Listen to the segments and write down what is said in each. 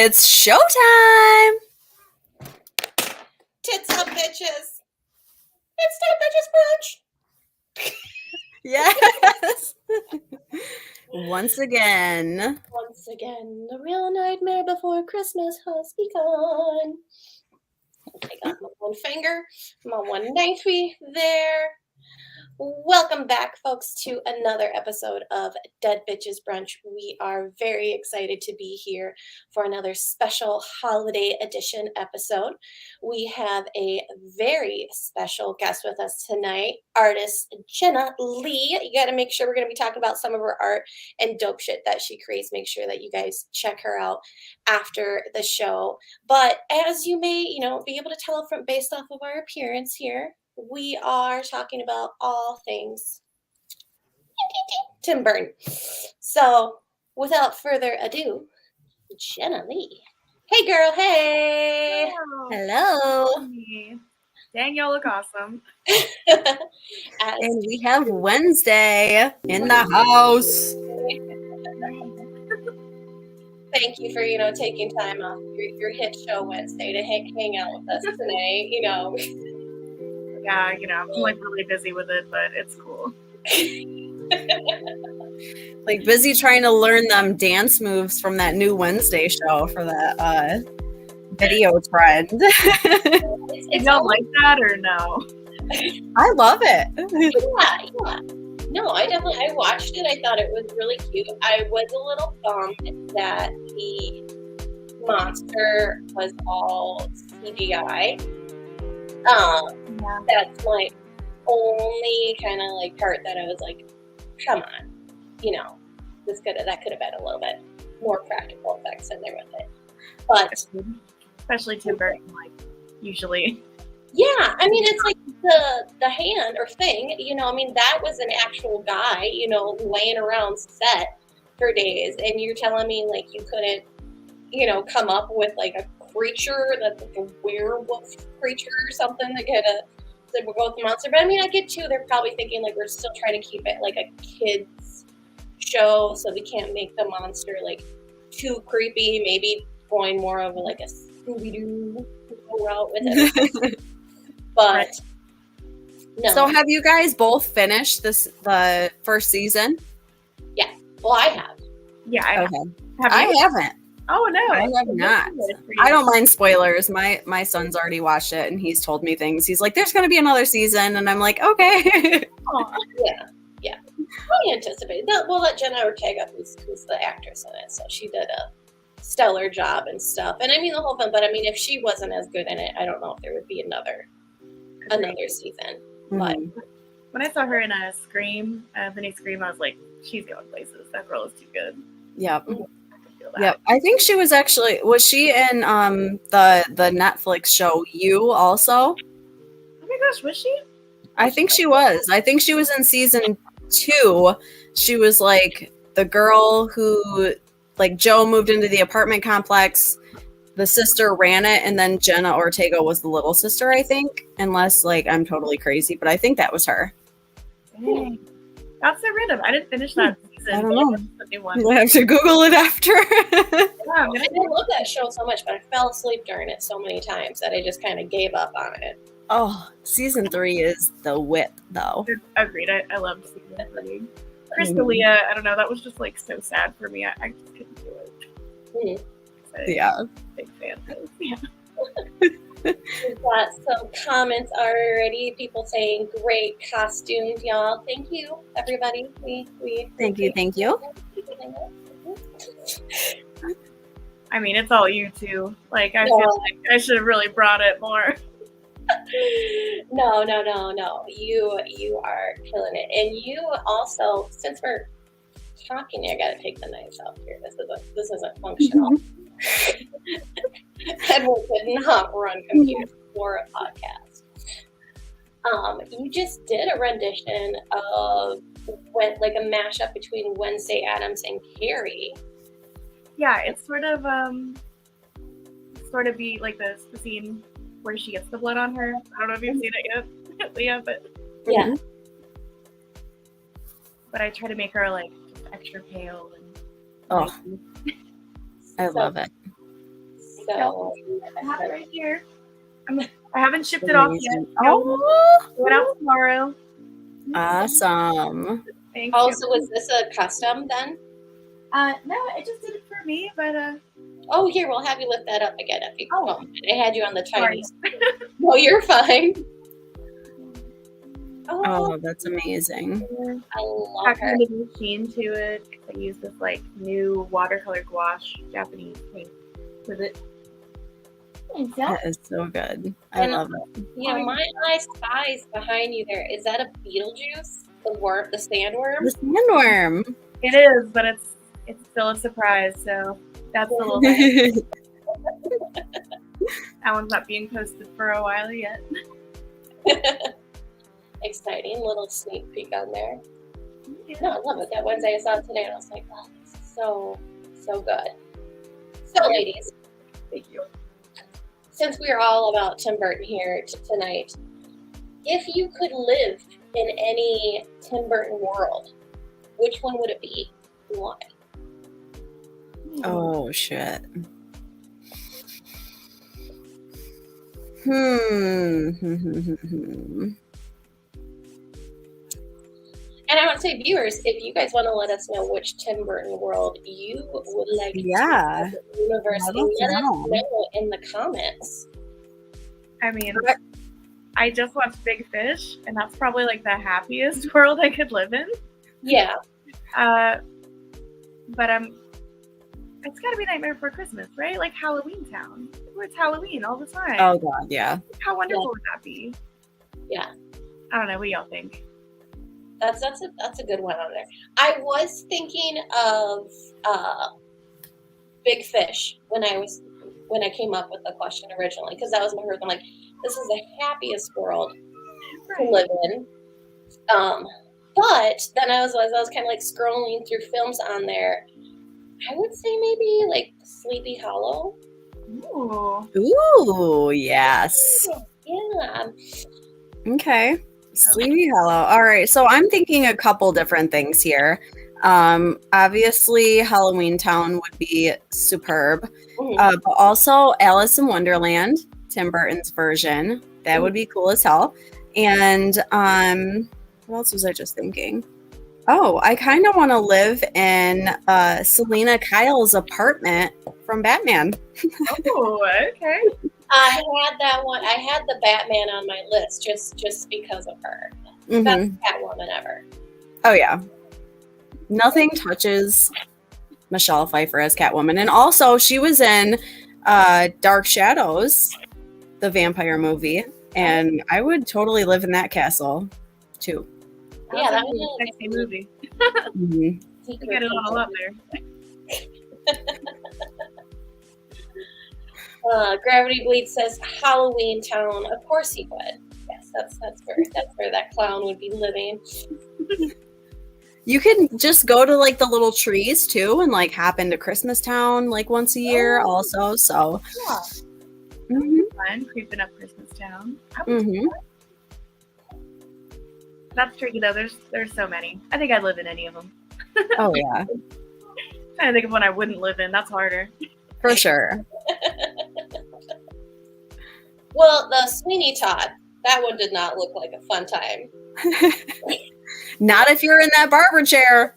It's showtime! Tits up, bitches. It's Dead Bitches Brunch. Yes! Once again, the real nightmare before Christmas has begun. I got my one finger, my one knifey there. Welcome back, folks, to another episode of Dead Bitches Brunch. We are very excited to be here for another special holiday edition episode. We have a very special guest with us tonight, artist Jennuhlee. You got to make sure we're going to be talking about some of her art and dope shit that she creates. Make sure that you guys check her out after the show. But as you may, be able to tell from based off of our appearance here, we are talking about all things Tim Burton. So, without further ado, Jennuhlee. Hey, girl. Hey. hello! Dang, y'all look awesome. And we have Wednesday in the house. Thank you for, taking time off your hit show Wednesday to hang out with us tonight, Yeah, I'm like really busy with it, but it's cool. Like busy trying to learn them dance moves from that new Wednesday show for that video trend. You don't like that or no? I love it. Yeah. No, I watched it. I thought it was really cute. I was a little bummed that the monster was all CGI. That's my only kind of like part that I was like, come on, that could have been a little bit more practical effects in there with it. But especially Tim Burton, like usually. Yeah, I mean it's like the hand or thing, that was an actual guy, laying around set for days, and you're telling me like you couldn't, come up with like a creature that's like a werewolf creature or something that we'll go with the monster. But I mean, I get too, they're probably thinking like we're still trying to keep it like a kid's show, so we can't make the monster like too creepy, maybe going more of like a Scooby-Doo route with it. But no. So have you guys both finished the first season? Yeah. Well, I have. Yeah, I have. Okay. Have I you? haven't. Oh no, I have not. I don't mind spoilers. My son's already watched it and he's told me things. He's like, "There's going to be another season," and I'm like, "Okay." Yeah. I anticipate that. We'll let Jenna Ortega, who's the actress in it, so she did a stellar job and stuff. And I mean the whole film. But I mean, if she wasn't as good in it, I don't know if there would be another season. Mm-hmm. But when I saw her in a Scream, the new Scream, I was like, she's going places. That girl is too good. Yep. Mm-hmm. Yep. I think she was she in the Netflix show You also? Oh my gosh, was she? I think she was. I think she was in season 2. She was like the girl who like Joe moved into the apartment complex. The sister ran it, and then Jenna Ortega was the little sister, I think. Unless like I'm totally crazy, but I think that was her. Dang. That's so random. I didn't finish that season. I don't know. The new one. We'll have to Google it after. Yeah, I love that show so much, but I fell asleep during it so many times that I just kind of gave up on it. Oh, season 3 is the whip, though. Agreed. I loved season 3. Chris D'Elia, I don't know. That was just like so sad for me. I just couldn't do it. So, Yeah. Big fan. Yeah. We've got some comments already. People saying great costumes, y'all. Thank you, everybody. We Thank you. I mean, it's all you two. Like, I feel like I should have really brought it more. No. You are killing it. And you also, since we're talking, I gotta take the knives out here. This isn't functional. Edward did not run computers for a podcast. You just did a rendition of like a mashup between Wednesday Addams and Carrie. Yeah, it's sort of be like the scene where she gets the blood on her. I don't know if you've seen it yet, Leah, but yeah. But I try to make her like just extra pale and I love it. So I have it right here. I haven't shipped it off yet. Oh, Going out tomorrow. awesome. Thank oh, you. so was this a custom then? No, it just did it for me, but Oh, here, we'll have you lift that up again if you Oh. I had you on the sorry. Chinese. No, you're fine. Oh, that's amazing. I love Got her. kind of new sheen to it. I use this like new watercolor gouache Japanese paint with it. Thanks, yeah. That is so good. I love it. You know, my eye spies behind you there. Is that a Beetlejuice? The sandworm? The sandworm. It is, but it's still a surprise. So that's a little thing. That one's not being posted for a while yet. Exciting little sneak peek on there. No, I love it. That Wednesday I saw it today and I was like, oh, this is so good. So, ladies, Thank you. since we are all about Tim Burton here tonight, if you could live in any Tim Burton world, which one would it be? Why? Oh, shit. And I want to say, viewers, if you guys want to let us know which Tim Burton world you would like to Yeah. see in the universe, Let let us us know. know in the comments. I mean, I just watched Big Fish, and that's probably like the happiest world I could live in. Yeah. But it's got to be Nightmare Before Christmas, right? Like Halloween Town, where it's Halloween all the time. Oh, God, yeah. How wonderful would that be? Yeah. I don't know. What do y'all think? That's a good one on there. I was thinking of Big Fish when I came up with the question originally, because that was my first. I'm like, this is the happiest world to live in. But then as I was kind of like scrolling through films on there, I would say maybe like Sleepy Hollow. Ooh. Ooh, yes. Yeah. Okay. Sleepy Hollow. All right. So I'm thinking a couple different things here. Obviously, Halloween Town would be superb. Mhm. But also Alice in Wonderland, Tim Burton's version. That would be cool as hell. And what else was I just thinking? Oh, I kind of want to live in Selena Kyle's apartment from Batman. Oh, okay. I had that one. I had the Batman on my list just because of her. Mhm. Best Catwoman ever. Oh, yeah. Nothing touches Michelle Pfeiffer as Catwoman. And also, she was in Dark Shadows, the vampire movie. And I would totally live in that castle, too. Yeah, that was was a sexy movie. Mhm. You get it all up there. Gravity Bleed says Halloween Town. Of course he would. Yes, that's where that clown would be living. You can just go to like the little trees too and like hop into Christmas Town like once a year also. So Yeah. mhm. Fun creeping up Christmas Town. Mhm. That's tricky though. There's so many. I think I'd live in any of them. Oh yeah, Trying to think of one I wouldn't live in. That's harder. for sure. Well, the Sweeney Todd, that one did not look like a fun time. Not if you're in that barber chair.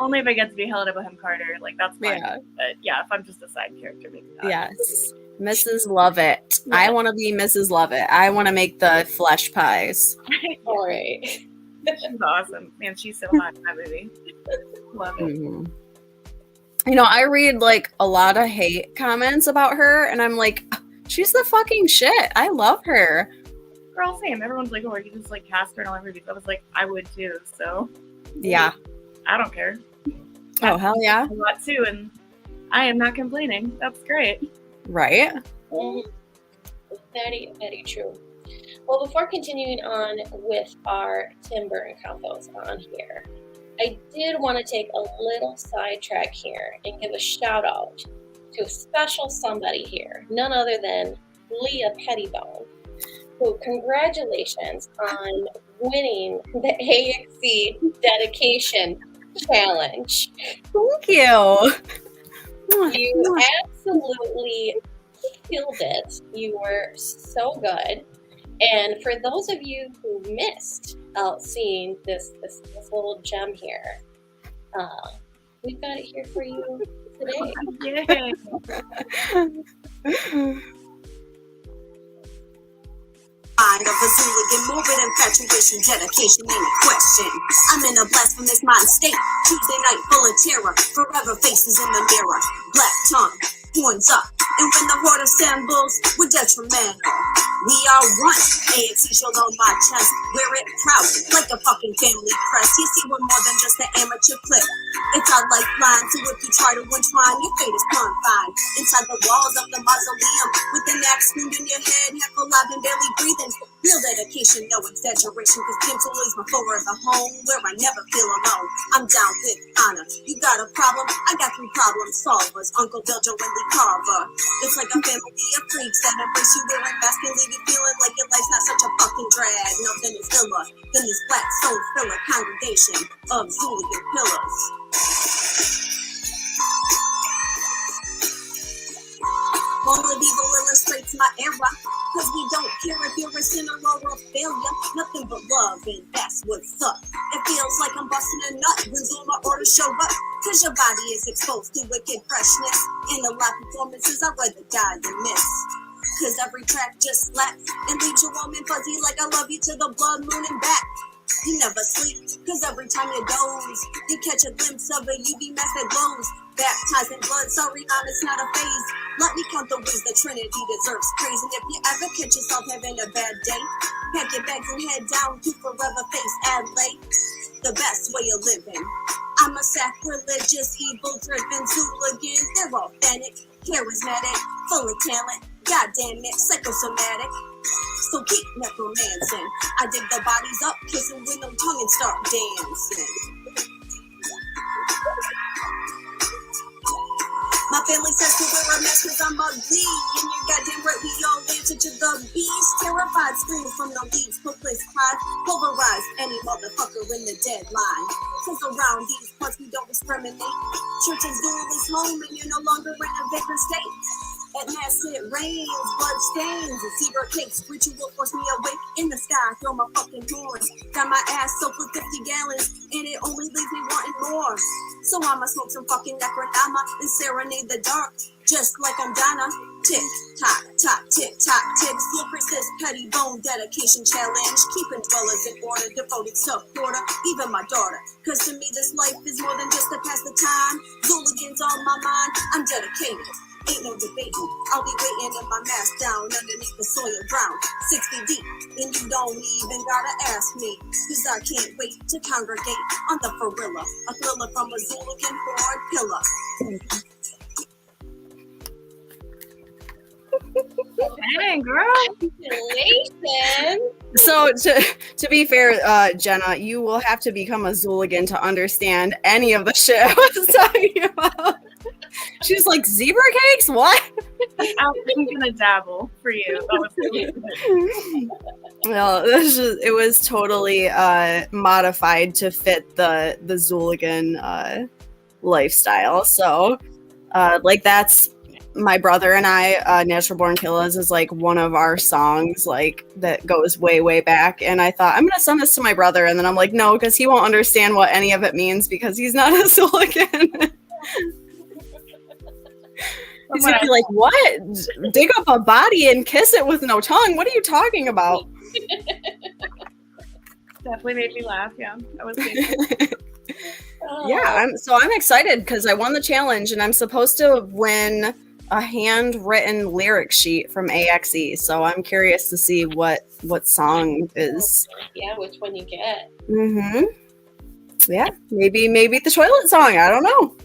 Only if I get to be Helena Bonham Carter. Like that's fine. Yeah. But yeah, if I'm just a side character, maybe not. Yes. Mrs. Lovett. I want to be Mrs. Lovett. I want to make the flesh pies. All right. She's awesome. Man, she's so hot in that movie. Love it. Mhm. You know, I read like a lot of hate comments about her, and I'm like, she's the fucking shit. I love her. Girl, same. Everyone's like, oh, you just like cast her in all my movies. I was like, I would too. So Yeah. I don't care. Oh, hell yeah. A lot too, and I am not complaining. That's great. Right? Mhm. Very, very true. Well, before continuing on with our Tim Burton combos on here, I did want to take a little sidetrack here and give a shout out to a special somebody here, none other than Leah Pettibone. So congratulations on winning the AXC dedication challenge. Thank you. You absolutely killed it. You were so good. And for those of you who missed out seeing this little gem here, we've got it here for you today. Yay. Mind of a Zooligan, morbid infatuation, dedication ain't a question. I'm in a blasphemous mind state. Tuesday night full of terror, forever faces in the mirror. Black tongue, horns up, and when the horde assembles, we're detrimental. We are one. AXE shield on my chest, wear it proud, like a fucking family crest. You see, we're more than just an amateur clip. It's our lifeline, so if you try to entwine, your fate is confined inside the walls of the mausoleum, with an axe wound in your head, half alive and barely breathing. Real dedication, no exaggeration, cause Kim's always my forever home, where I never feel alone. I'm down with honor. You got a problem? I got 3 problem solvers. Uncle Biljo and Lee Carver. It's like a family of freaks that embrace you wearing masks and leave you feeling like your life's not such a fucking drag. Nothing is iller than this black soul filler congregation of Zooligan pillars. All of evil illustrates my era, cause we don't care if you're a sinner or a failure. Nothing but love, and that's what's up. It feels like I'm busting a nut when Zuma orders show up, cause your body is exposed to wicked freshness. In the live performances, I'd rather die than miss. Cause every track just slaps and leaves your woman fuzzy like I love you to the blood, moon, and back. You never sleep, cause every time you doze, you catch a glimpse of a UV mask that glows. Baptized in blood, sorry, mom, it's not a phase. Let me count the ways the Trinity deserves praise. And if you ever catch yourself having a bad day, pack your bags and head down to forever face Adelaide. The best way of living. I'm a sacrilegious, evil-driven Zooligan. They're authentic, charismatic, full of talent. Goddamn it, psychosomatic. So keep necromancing. I dig the bodies up, kissing with no tongue and start dancing. My family says to wear a mask cause I'm ugly. And you're goddamn right, we all answer to the beast. Terrified screams from the leaves, hopeless cries, pulverize any motherfucker in the deadline. Cause around these parts we don't discriminate. Church is Zoolie's home and you're no longer in a vagrant state. At mass it rains, blood stains, and zebra cakes. Ritual force me awake in the sky, throw my fucking horns. Got my ass soaked with 50 gallons, and it only leaves me wanting more. So I'ma smoke some fucking necrodama and serenade the dark, just like I'm Donna. Tick tock, tock, tick tock, tick. Slow persist, petty bone dedication challenge. Keeping dwellers in order, devoted supporter, even my daughter. Cause to me this life is more than just to pass the time. Zooligans on my mind, I'm dedicated. Ain't no debating, I'll be waiting in my mask down underneath the soil ground, 6 feet deep, and you don't even gotta ask me, cause I can't wait to congregate on the Farilla, a thriller from a Zooligan pillar. Dang, girl. Congratulations. So to be fair, Jenna, you will have to become a Zooligan to understand any of the shit I was talking about. She's like, zebra cakes? What? I'm gonna dabble for you. That was really Well, it was totally modified to fit the Zooligan lifestyle. So, like, that's my brother and I. Natural Born Killers is like one of our songs, like that goes way, way back. And I thought I'm gonna send this to my brother, and then I'm like, no, because he won't understand what any of it means because he's not a Zooligan. He's gonna be like, what? Dig up a body and kiss it with no tongue? What are you talking about? definitely made me laugh. Yeah, that was good. Yeah, I'm excited because I won the challenge and I'm supposed to win a handwritten lyric sheet from AXE. So I'm curious to see what song is. Yeah, which one you get. Mm-hmm. Yeah, maybe the toilet song. I don't know.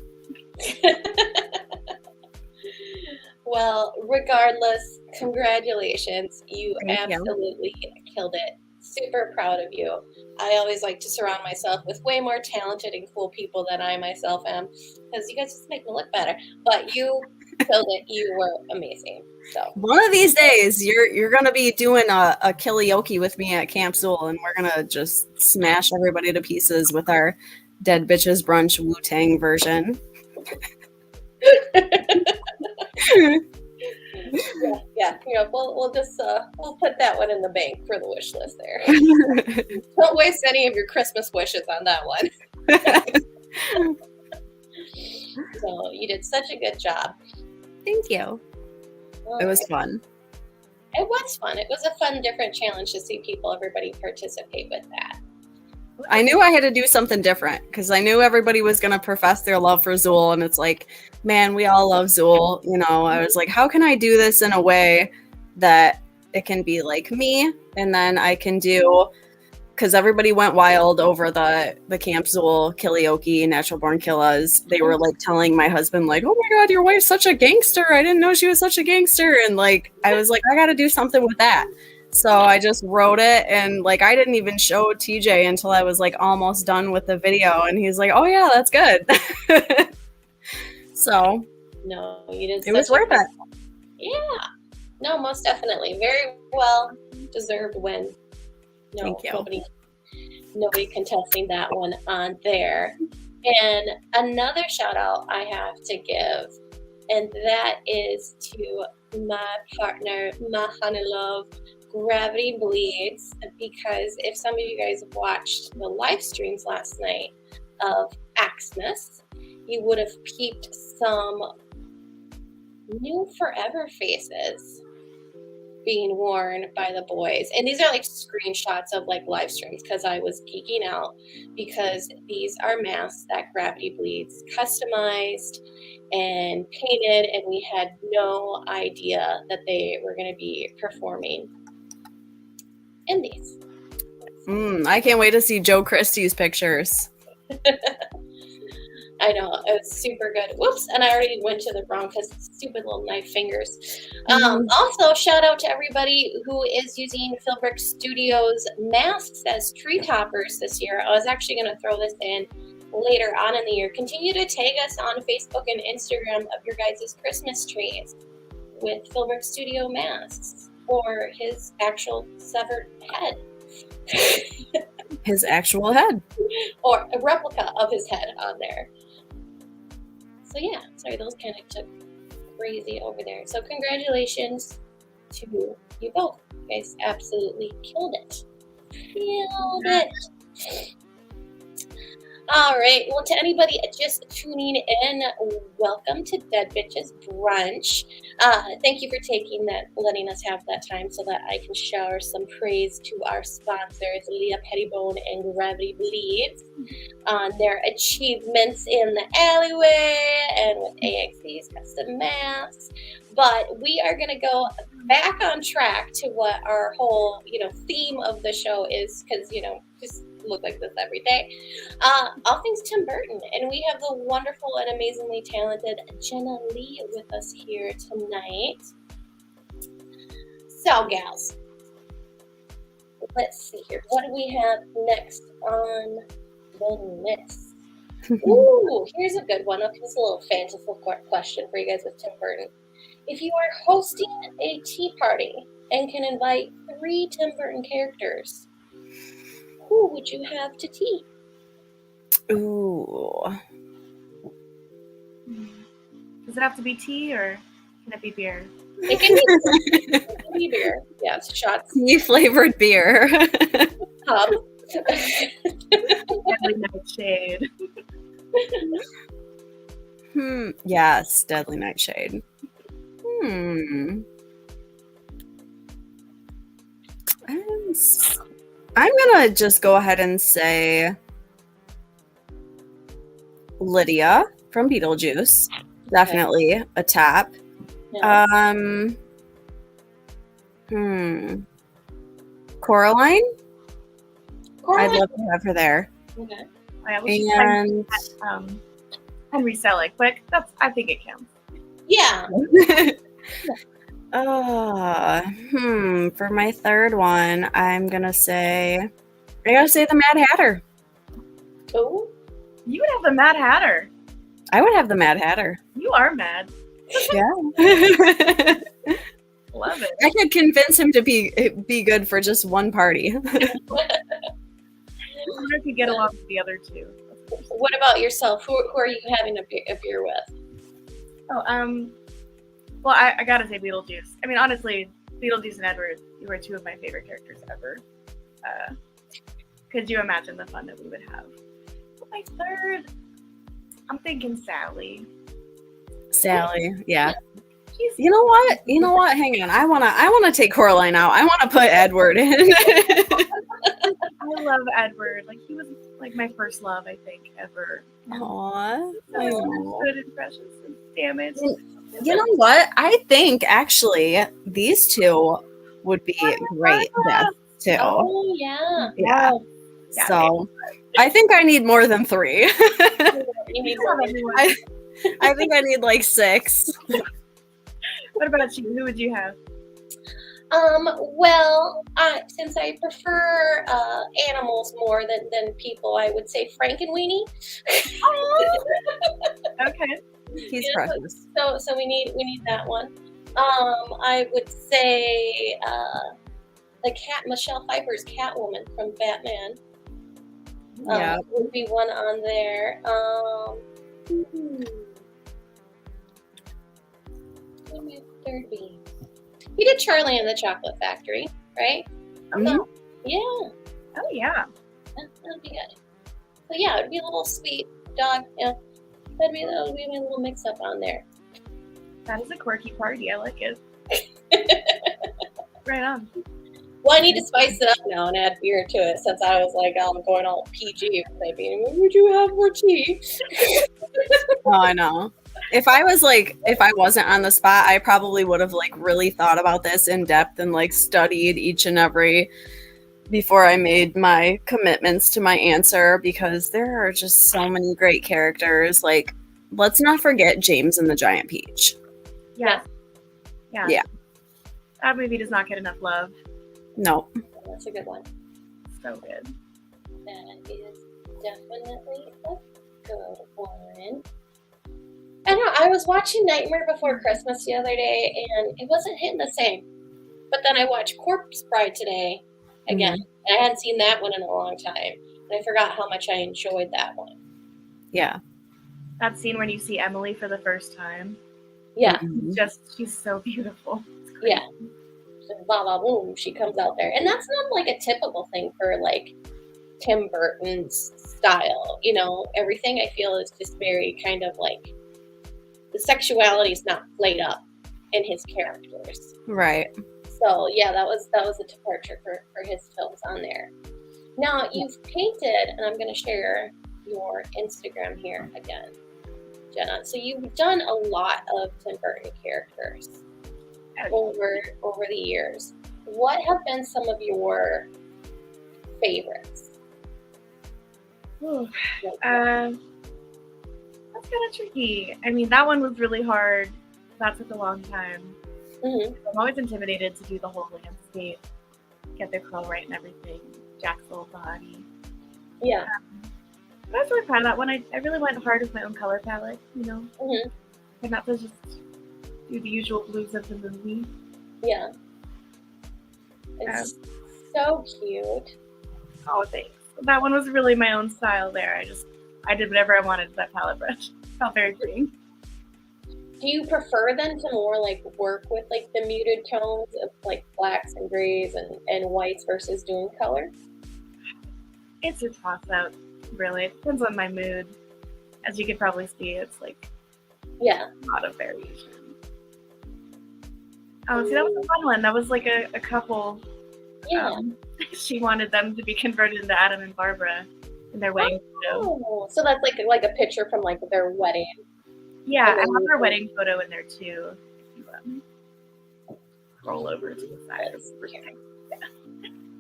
Well, regardless, congratulations. You Thank you. absolutely killed it. Super proud of you. I always like to surround myself with way more talented and cool people than I myself am, because you guys just make me look better. But you killed it. You were amazing. So One of these days, you're gonna be doing a karaoke with me at Camp Zool, and we're gonna just smash everybody to pieces with our Dead Bitches Brunch Wu-Tang version. Yeah. We'll just we'll put that one in the bank for the wish list there. Don't waste any of your Christmas wishes on that one. So you did such a good job. Thank you. It was fun. It was fun. It was a fun, different challenge to see everybody participate with that. I knew I had to do something different because I knew everybody was going to profess their love for Zool. And it's like, man, we all love Zool. I was like, how can I do this in a way that it can be like me? And then I can do, because everybody went wild over the Camp Zool Karaoke Natural Born Killas. They were like telling my husband, like, oh my God, your wife's such a gangster. I didn't know she was such a gangster. And like, I was like, I got to do something with that. So I just wrote it, and like I didn't even show TJ until I was like almost done with the video, and he's like, "Oh yeah, that's good." So no, you did. It was worth it. Yeah, no, most definitely, very well deserved win. No, thank you. Nobody contesting that one on there. And another shout out I have to give, and that is to my partner, my honey love, Gravity Bleeds, because if some of you guys watched the live streams last night of Xmas, you would have peeped some new forever faces being worn by the boys. And these are like screenshots of like live streams because I was geeking out because these are masks that Gravity Bleeds customized and painted, and we had no idea that they were going to be performing in these. I can't wait to see Joe Christie's pictures. I know, it was super good. Whoops, and I already went to the wrong because stupid little knife fingers. Also, shout out to everybody who is using Philbrook Studios masks as tree toppers this year. I was actually going to throw this in later on in the year. Continue to tag us on Facebook and Instagram of your guys' Christmas trees with Philbrook Studio masks or his actual severed head. His actual head. Or a replica of his head on there. So yeah, sorry, those kind of took crazy over there. So congratulations to you both. You guys absolutely killed it. Killed it. All right. Well, to anybody just tuning in, welcome to Dead Bitches Brunch. Thank you for letting us have that time so that I can shower some praise to our sponsors, Leah Pettibone and Gravity Bleeds, on their achievements in the alleyway and with AXC's custom masks. But we are going to go back on track to what our whole, theme of the show is, because, just look like this every day. All things Tim Burton, and we have the wonderful and amazingly talented Jennuhlee with us here tonight. So, gals, let's see here. What do we have next on the list? Ooh, here's a good one. Okay, this is a little fanciful question for you guys with Tim Burton. If you are hosting a tea party and can invite 3 Tim Burton characters, who would you have to tea? Ooh. Does it have to be tea or can it be beer? It can be beer. Yeah, it's shots. Tea flavored beer. Pub. Deadly Nightshade. Yes, Deadly Nightshade. I'm gonna just go ahead and say Lydia from Beetlejuice. Definitely a tap. Yeah. Coraline? I'd love to have her there. Okay. And Henry Selick, but I think it counts. Yeah. For my third one, I'm gonna say the Mad Hatter. Oh, you would have the Mad Hatter. I would have the Mad Hatter. You are mad. Yeah. Love it. I could convince him to be good for just one party. I wonder if you get along with the other two. What about yourself? Who are you having a beer with? Well, I gotta say Beetlejuice. I mean, honestly, Beetlejuice and Edward, you were two of my favorite characters ever. Could you imagine the fun that we would have? But my third, I'm thinking Sally. Sally, yeah. You know what? Hang on. I wanna take Coraline out. I wanna put Edward in. I love Edward. Like, he was like my first love, I think, ever. Aww. I know. Good and precious and damaged. You know what? I think actually these two would be great deaths too. Oh yeah. Yeah. Wow. So I think I need more than 3. You need more. I think I need like 6. What about you? Who would you have? Well, since I prefer animals more than people, I would say Frankenweenie. Okay. He's precious. So we need that one. I would say the cat, Michelle Pfeiffer's Catwoman from Batman. Yeah. Would be one on there. What would my third be? He did Charlie and the Chocolate Factory, right? Mhm. Yeah, Oh yeah. that'd be good. So yeah, it'd be a little sweet dog. Yeah, that would be my little mix-up on there. That is a quirky party. I like it. Right on. Well, I need to spice it up now and add beer to it since I was like, I'm going all PG. Maybe, would you have more tea? Oh, I know. If I wasn't on the spot, I probably would have like really thought about this in depth and like studied each and every before I made my commitments to my answer, because there are just so many great characters. Like, let's not forget James and the Giant Peach. Yeah. Yeah. Yeah. That movie does not get enough love. No. That's a good one. So good. That is definitely a good one. I know, I was watching Nightmare Before Christmas the other day, and it wasn't hitting the same. But then I watched Corpse Bride today again. And I hadn't seen that one in a long time. And I forgot how much I enjoyed that one. Yeah. That scene when you see Emily for the first time. Yeah. She's so beautiful. Yeah. So, blah, blah, boom, she comes out there. And that's not like a typical thing for like Tim Burton's style. You know, everything I feel is just very kind of like, the sexuality is not played up in his characters. Right. So yeah, that was a departure for his films on there. Now you've painted, and I'm going to share your Instagram here again, Jenna. So you've done a lot of Tim Burton characters over the years. What have been some of your favorites? That's kind of tricky. I mean, that one was really hard. That took a long time. Mm-hmm. I'm always intimidated to do the whole landscape, get the curl right and everything, Jack's little body. Yeah. But I was really proud of that one. I really went hard with my own color palette, you know? Mm-hmm. And not to just do the usual blues of the movie. Yeah. It's so cute. Oh, thanks. That one was really my own style there. I did whatever I wanted with that palette brush. Felt very free. Do you prefer then to more like work with like the muted tones of like blacks and grays and whites versus doing color? It's a toss-out, really. It depends on my mood. As you could probably see, it's like a lot of variation. Oh, see, that was a fun one. That was like a couple. Yeah. She wanted them to be converted into Adam and Barbara in their wedding photo. Oh, so that's like a picture from like their wedding. Yeah, I have their wedding photo in there too. If you roll over to the side. Yeah.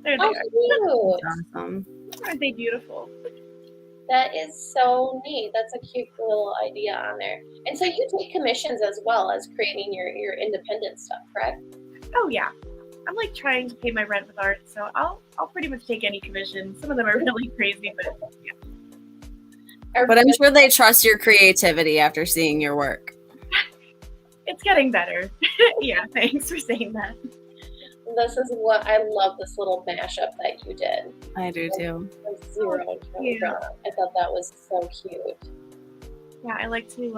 There they are. Cute. Awesome. Aren't they beautiful? That is so neat. That's a cute little idea on there. And so you take commissions as well as creating your independent stuff, correct? Oh yeah. I'm like trying to pay my rent with art, so I'll pretty much take any commission. Some of them are really crazy, but yeah. But I'm sure they trust your creativity after seeing your work. It's getting better. Yeah, thanks for saying that. This is what I love, this little mashup that you did. I do too. Zero to I thought that was so cute. Yeah, I like to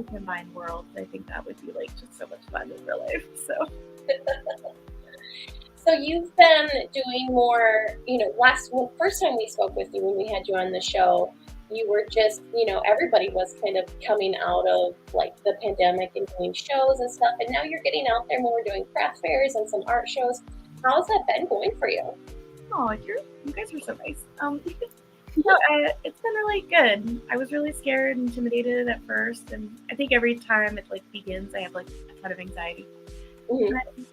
combine worlds. I think that would be like just so much fun in real life. So So you've been doing more, first time we spoke with you when we had you on the show, you were just, everybody was kind of coming out of like the pandemic and doing shows and stuff. And now you're getting out there more doing craft fairs and some art shows. How's that been going for you? oh, you guys are so nice. No, it's been really good. I was really scared and intimidated at first, and I think every time it like begins, I have like a ton of anxiety. Mhm. But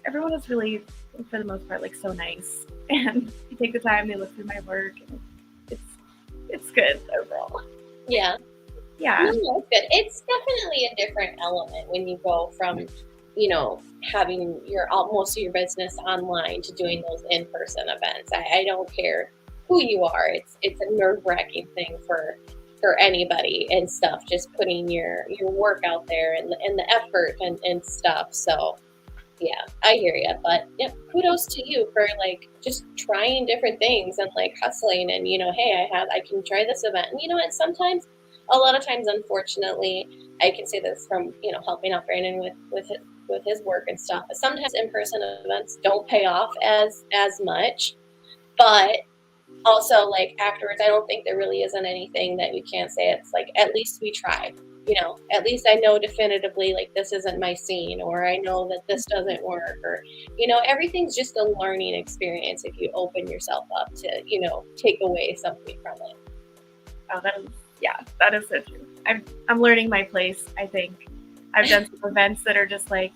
everyone is really, for the most part, like so nice, and they take the time. They look through my work, and it's good overall. Yeah. Yeah, No, that's good. It's definitely a different element when you go from, having most of your business online to doing those in-person events. I don't care who you are. It's a nerve-wracking thing for anybody and stuff. Just putting your work out there and the effort and stuff. So yeah, I hear you. But yeah, kudos to you for like just trying different things and like hustling and hey, I can try this event. And and sometimes, a lot of times, unfortunately, I can say this from helping out Brandon with his work and stuff. But sometimes in-person events don't pay off as much. But also, like afterwards, I don't think there really isn't anything that we can't say. It's like at least we tried. At least I know definitively like this isn't my scene, or I know that this doesn't work, or everything's just a learning experience if you open yourself up to take away something from it. oh, that is so true. I'm learning my place. I think I've done some events that are just like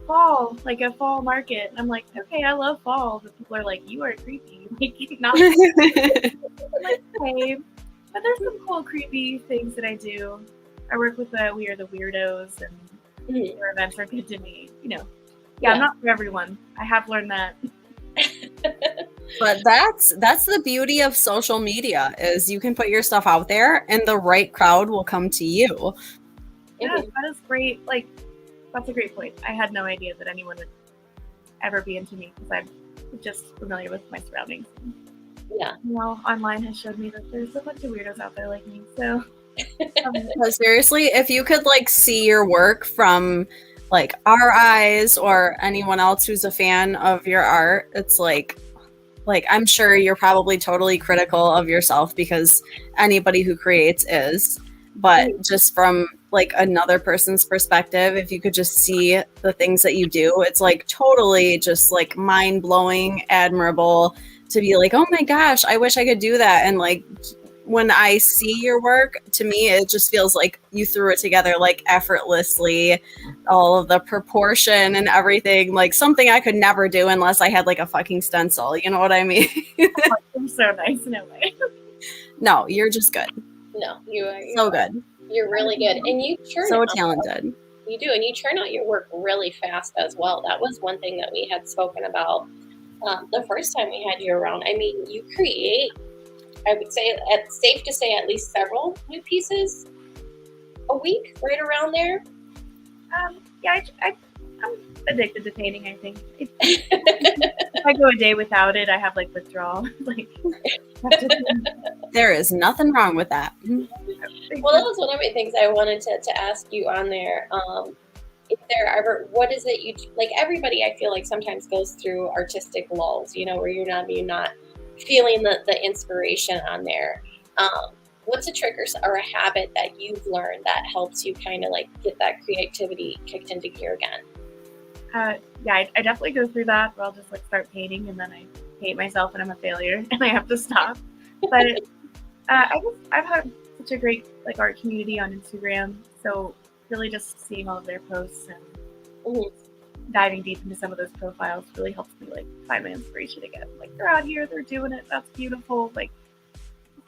fall, like a fall market. And I'm like, okay, I love fall, but people are like, you are creepy. Like, not I'm like, okay. But there's some cool, creepy things that I do. I work with We Are the Weirdos, and their events are good to me. I'm not for everyone. I have learned that. But that's the beauty of social media, is you can put your stuff out there and the right crowd will come to you. Yeah, that is great. Like, that's a great point. I had no idea that anyone would ever be into me because I'm just familiar with my surroundings. Yeah. Online has showed me that there's a bunch of weirdos out there like me. So, seriously, if you could like see your work from like our eyes or anyone else who's a fan of your art, it's like I'm sure you're probably totally critical of yourself because anybody who creates is. But just from like another person's perspective, if you could just see the things that you do, it's like totally just like mind-blowing, admirable to be like, oh my gosh, I wish I could do that. And like when I see your work, to me it just feels like you threw it together like effortlessly, all of the proportion and everything, like something I could never do unless I had like a fucking stencil, you know what I mean? I'm so nice in a way. No, you're just good. No, you're so good. You're really good, and you churn so out. Talented. You do, and you churn out your work really fast as well. That was one thing that we had spoken about the first time we had you around. I mean, you create, I would say, it's safe to say, at least several new pieces a week, right around there. Yeah, I'm addicted to painting, I think. If I go a day without it, I have like withdrawal. Like, there is nothing wrong with that. Well, that was one of the things I wanted to ask you on there. If there ever, what is it you like? Everybody, I feel like sometimes goes through artistic lulls, where you're not feeling the inspiration on there. What's a trick or a habit that you've learned that helps you kind of like get that creativity kicked into gear again? Yeah, I definitely go through that where I'll just like start painting and then I hate myself and I'm a failure and I have to stop. But I've had such a great like art community on Instagram, so really just seeing all of their posts and diving deep into some of those profiles really helps me like find my inspiration again. Like, they're out here, they're doing it, that's beautiful. Like,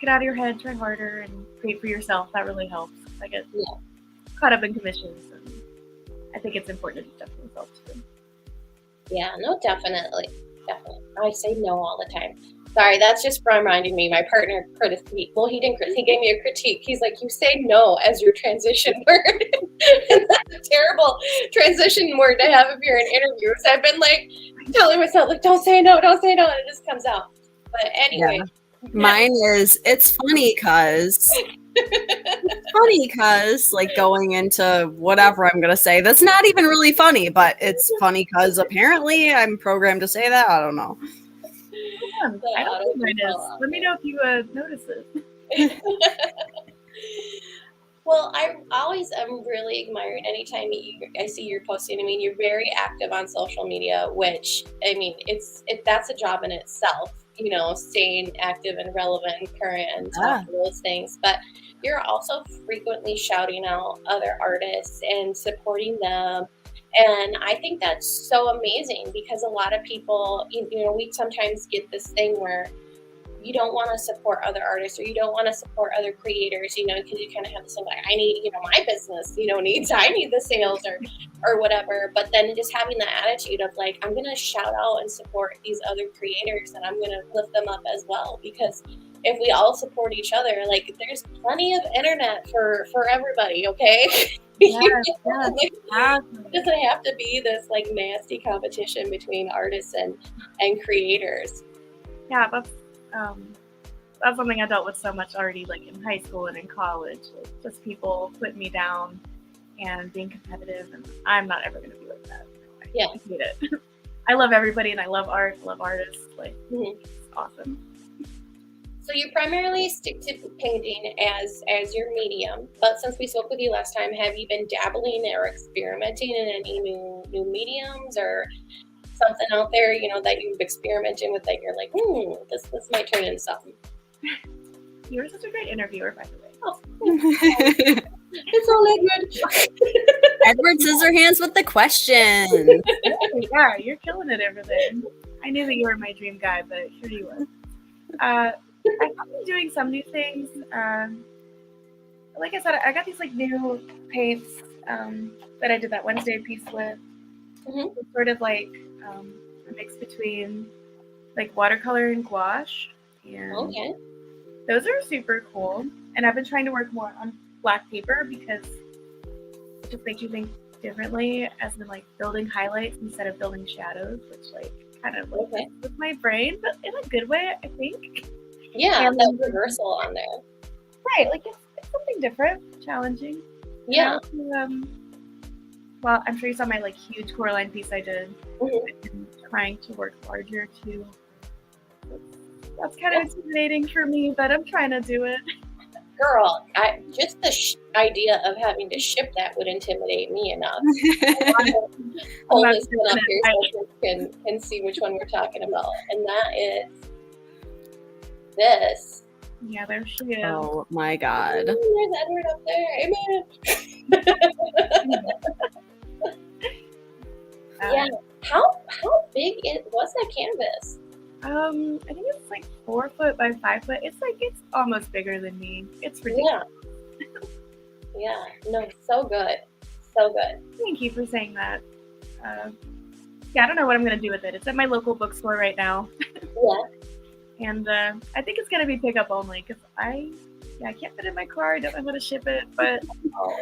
get out of your head, try harder, and create for yourself. That really helps. I get caught up in commissions, and I think it's important to do stuff for yourself too. Yeah, no, definitely. I say no all the time. Sorry, that's just reminding me. My partner he didn't critique. He gave me a critique. He's like, you say no as your transition word. And that's a terrible transition word to have if you're in interviews. I've been like telling myself, like, don't say no, and it just comes out. But anyway, Mine is, it's funny cause like going into whatever I'm gonna say. That's not even really funny, but it's funny cause apparently I'm programmed to say that. I don't know. I don't think mine is. Let me know if you notice it. Well, I always am really admired anytime I see you're posting. I mean, you're very active on social media, which, I mean, that's a job in itself, you know, staying active and relevant and current and talking those things. But you're also frequently shouting out other artists and supporting them. And I think that's so amazing because a lot of people, you know, we sometimes get this thing where you don't want to support other artists or you don't want to support other creators, you know, because you kind of have this thing like, I need, you know, my business, you know, I need the sales or whatever. But then just having the attitude of like, I'm going to shout out and support these other creators and I'm going to lift them up as well. Because if we all support each other, like there's plenty of internet for everybody. Okay. Yes, It doesn't have to be this like nasty competition between artists and creators. Yeah, that's something I dealt with so much already, like in high school and in college. Like, just people putting me down and being competitive, and I'm not ever going to be like that. I hate it. I love everybody, and I love art, love artists. Like, it's awesome. So you primarily stick to painting as your medium, but since we spoke with you last time, have you been dabbling or experimenting in any new mediums or something out there, you know, that you've experimented with that you're like, this might turn into something? You were such a great interviewer, by the way. Oh, it's all Edward. Edward Scissorhands with the question. Yeah, you're killing it, everything. I knew that you were my dream guy, but here you are. I've been doing some new things. Like I said, I got these like new paints that I did that Wednesday piece with. It's sort of like a mix between like watercolor and gouache, and those are super cool. And I've been trying to work more on black paper because it just makes you think differently, as in like building highlights instead of building shadows, which like kind of works with my brain, but in a good way, I think. Yeah, and that reversal on there. Right, like it's something different, challenging. Yeah. Well, I'm sure you saw my like huge Coraline piece I did. I'm trying to work larger too. That's kind of intimidating for me, but I'm trying to do it. Girl, just the idea of having to ship that would intimidate me enough. Hold this one up here so you can see which one we're talking about. And that is this. Yeah, there she is. Oh my God. There's Edward up there. Amen. Yeah. How big was that canvas? I think it's like 4 foot by 5 foot. It's almost bigger than me. It's ridiculous. Yeah. No, so good. So good. Thank you for saying that. I don't know what I'm gonna do with it. It's at my local bookstore right now. Yeah. And I think it's gonna be pickup only because I can't fit it in my car. I don't know how to ship it, but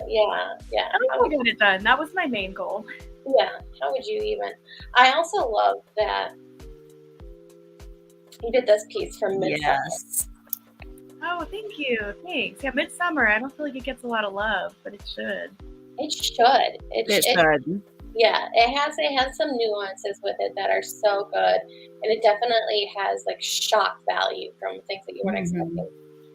yeah. I think I'll get it done. That was my main goal. Yeah. How would you even? I also love that you did this piece from Midsummer. Yes. Oh, thank you. Thanks. Yeah, Midsummer. I don't feel like it gets a lot of love, but it should. It should. It should. Yeah, it has some nuances with it that are so good, and it definitely has like shock value from things that you weren't expecting.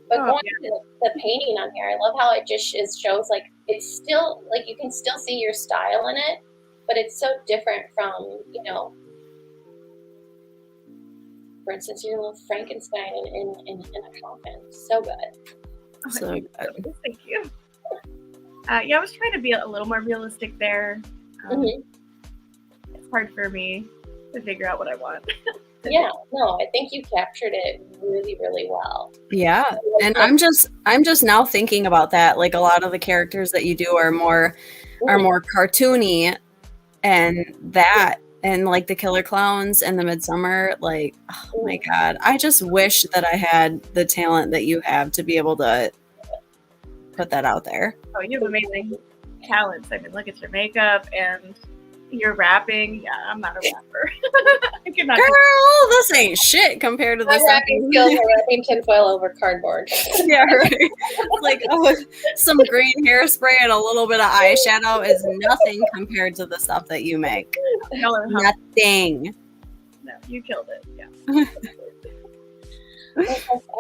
But going to the painting on here, I love how it just shows like it's still like you can still see your style in it, but it's so different from, you know, for instance, your little Frankenstein in a coffin. So good. So good. Thank you. I was trying to be a little more realistic there. It's hard for me to figure out what I want. Yeah, no, I think you captured it really, really well. Yeah, and I'm just now thinking about that. Like a lot of the characters that you do are more cartoony, and like the Killer Clowns and the Midsummer. Like, oh my God, I just wish that I had the talent that you have to be able to put that out there. Oh, you have amazing talents. I mean, look at your makeup and You're rapping? Yeah, I'm not a rapper. I cannot. Girl, this ain't shit compared to My the wrapping skills are wrapping tinfoil over cardboard. Yeah, right. Like, oh, some green hairspray and a little bit of eyeshadow is nothing compared to the stuff that you make. Y'all are humble. Nothing. No, you killed it. Yeah.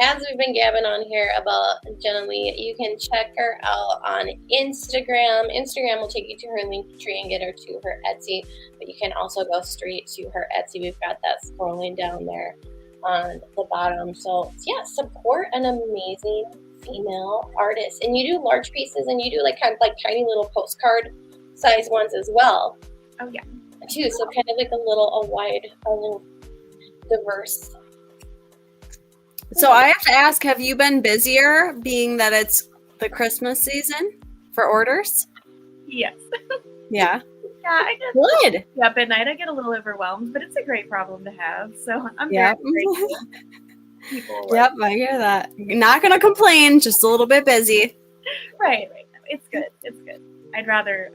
As we've been gabbing on here about Jennuhlee, you can check her out on Instagram. Instagram will take you to her link tree and get her to her Etsy, but you can also go straight to her Etsy. We've got that scrolling down there on the bottom. So yeah, support an amazing female artist. And you do large pieces, and you do like kind of like tiny little postcard size ones as well. Oh yeah. Too. So kind of like a little diverse. So I have to ask, have you been busier being that it's the Christmas season for orders? Yes. Yeah. Yeah, I get Good. up at night. I get a little overwhelmed, but it's a great problem to have. So I'm Yeah. very grateful. People Yep, I hear that. Not gonna complain, just a little bit busy. Right. It's good. It's good. I'd rather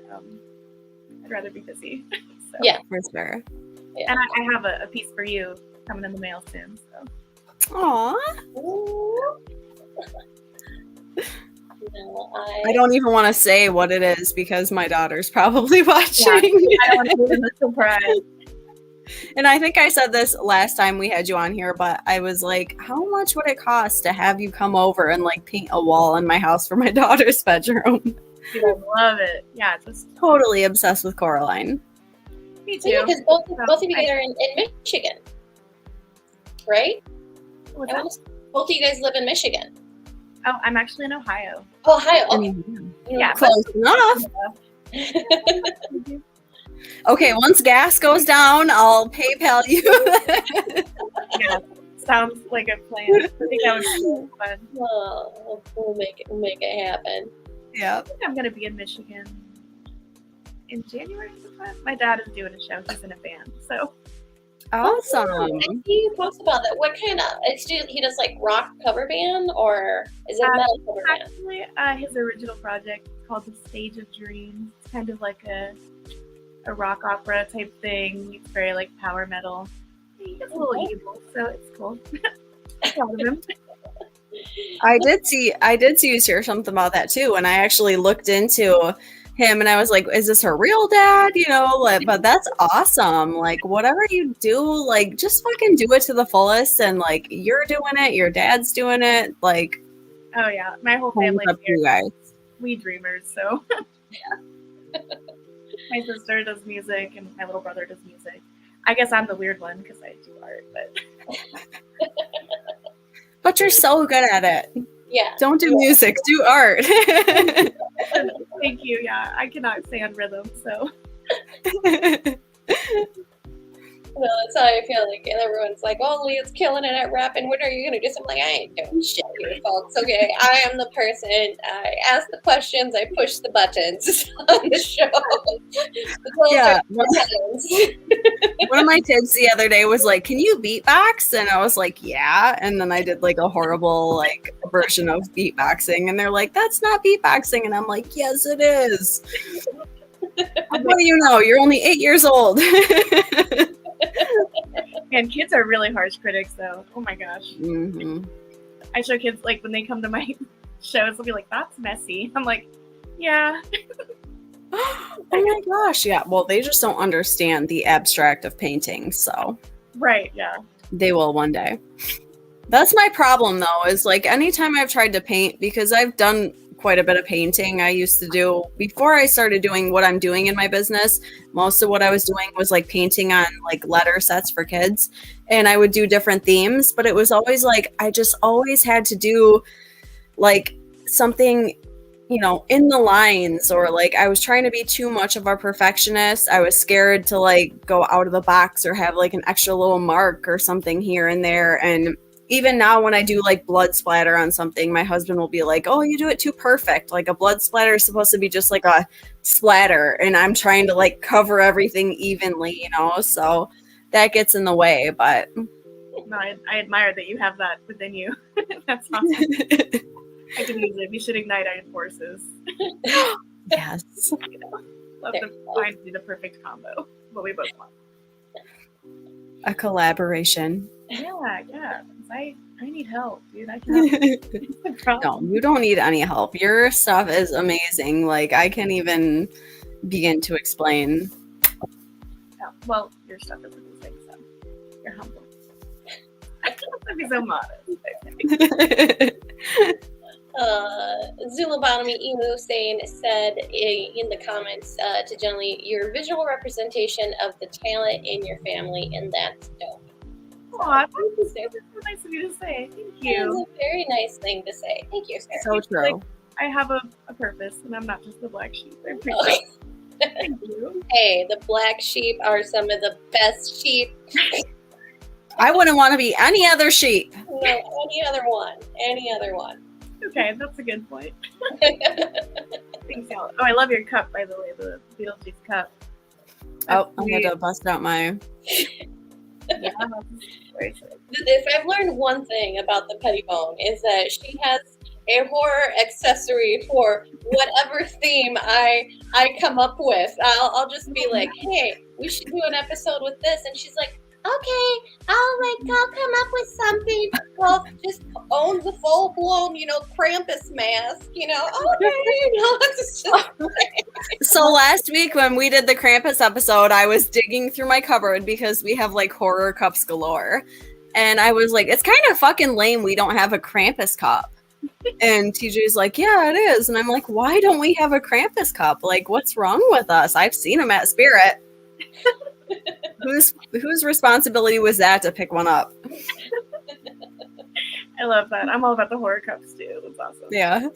be busy. So. Yeah. For sure. Yeah. And I have a piece for you coming in the mail soon. So. Aw. No, I don't even want to say what it is because my daughter's probably watching. I don't want to give them the surprise. And I think I said this last time we had you on here, but I was like, how much would it cost to have you come over and like paint a wall in my house for my daughter's bedroom? Dude, I love it. Yeah, just Totally obsessed with Coraline. me too. Yeah, because both of you guys are in Michigan, right? What's that? Both of you guys live in Michigan. Oh, I'm actually in Ohio. Ohio. I Okay. mean, Yeah. close enough. Okay, once gas goes down, I'll PayPal you. Yeah, sounds like a plan. I think that would be really fun. Oh, we'll make it happen. Yeah. I think I'm gonna be in Michigan in January sometime. My dad is doing a show. He's in a band, so Awesome. I see you post about that. What kind of? He does like rock cover band, or is it metal cover band? actually, his original project is called The Stage of Dreams. It's kind of like a rock opera type thing. It's very like power metal. He gets a little evil, so it's cool. Proud of him. I did see you share something about that too, and I actually looked into him and I was like, is this her real dad? You know, like, but that's awesome. Like, whatever you do, like, just fucking do it to the fullest. And like, you're doing it, your dad's doing it. Like, Oh yeah, my whole thumbs family up to you guys. we dreamers, so yeah. My sister does music and my little brother does music. I guess I'm the weird one because I do art, but But you're so good at it. Yeah. Don't do music, do art. thank you. Yeah, I cannot stand rhythm, so Well, that's how I feel. Like, and everyone's like, "Oh, Leah's killing it at rapping. What are you gonna do?" So I'm like, "I ain't doing shit here, folks. Okay, I am the person. I ask the questions. I push the buttons on the show." Yeah. Buttons. One of my kids the other day was like, can you beatbox? And I was like, yeah. And then I did like a horrible like version of beatboxing. And they're like, that's not beatboxing. And I'm like, yes, it is. What do you know? You're only 8 years old. and kids are really harsh critics, though. Oh my gosh, Mm-hmm. I show kids like when they come to my shows, they'll be like, "That's messy." I'm like, "Yeah." Oh my gosh. Yeah. Well, they just don't understand the abstract of painting. So Right. Yeah. they will one day. That's my problem though, is like anytime I've tried to paint, because I've done quite a bit of painting. I used to do, before I started doing what I'm doing in my business, most of what I was doing was like painting on like letter sets for kids. And I would do different themes, but it was always like, I just always had to do like something, you know, in the lines, or like I was trying to be too much of a perfectionist. I was scared to like go out of the box or have like an extra little mark or something here and there. And even now when I do like blood splatter on something, my husband will be like, oh, you do it too perfect. Like a blood splatter is supposed to be just like a splatter. And I'm trying to like cover everything evenly, you know, so that gets in the way. But No, I admire that you have that within you. That's awesome. I can use it. We should ignite iron forces. yes. Love to find the perfect combo. What we both want. A collaboration. Yeah. I need help, dude. I can have No, you don't need any help. Your stuff is amazing. Like, I can't even begin to explain. Yeah, well, your stuff is amazing, so you're humble. I can't be so modest. Zulabotomy Emu said in the comments to Jennuhlee, your visual representation of the talent in your family, and that's dope. Aw, thank you, Sarah. That's so nice of you to say. Thank you. That was a very nice thing to say. Thank you, Sarah. So true. I have a purpose, and I'm not just the black sheep. I appreciate it. Thank you. Hey, the black sheep are some of the best sheep. I wouldn't want to be any other sheep. No, any other one. Okay, that's a good point. Thanks, Al. Oh, I love your cup, by the way, the Beetlejuice cup. Oh, I'm going to bust out my... Yeah, If I've learned one thing about the Pettibone is that she has a horror accessory for whatever theme I come up with. I'll just be like, hey, we should do an episode with this, and she's like, okay, I'll come up with something. Well, just own the full blown, Krampus mask, okay, it's just So last week when we did the Krampus episode, I was digging through my cupboard because we have like horror cups galore. And I was like, it's kind of fucking lame we don't have a Krampus cup. And TJ's like, yeah, it is. And I'm like, why don't we have a Krampus cup? Like, what's wrong with us? I've seen them at Spirit. Whose responsibility was that to pick one up? I love that. I'm all about the horror cups too. That's awesome. Yeah.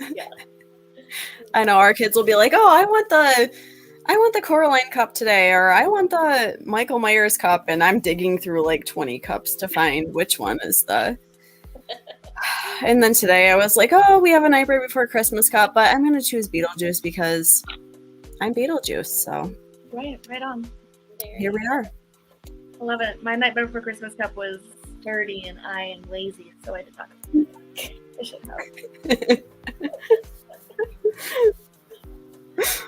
I know our kids will be like, oh, I want the Coraline cup today, or I want the Michael Myers cup, and I'm digging through like 20 cups to find which one is the. And then today I was like, oh, we have a Nightmare Before Christmas cup, but I'm gonna choose Beetlejuice because I'm Beetlejuice. So right on. Here we are. I love it. My Nightmare Before Christmas cup was dirty, and I am lazy, so I did not. I should know.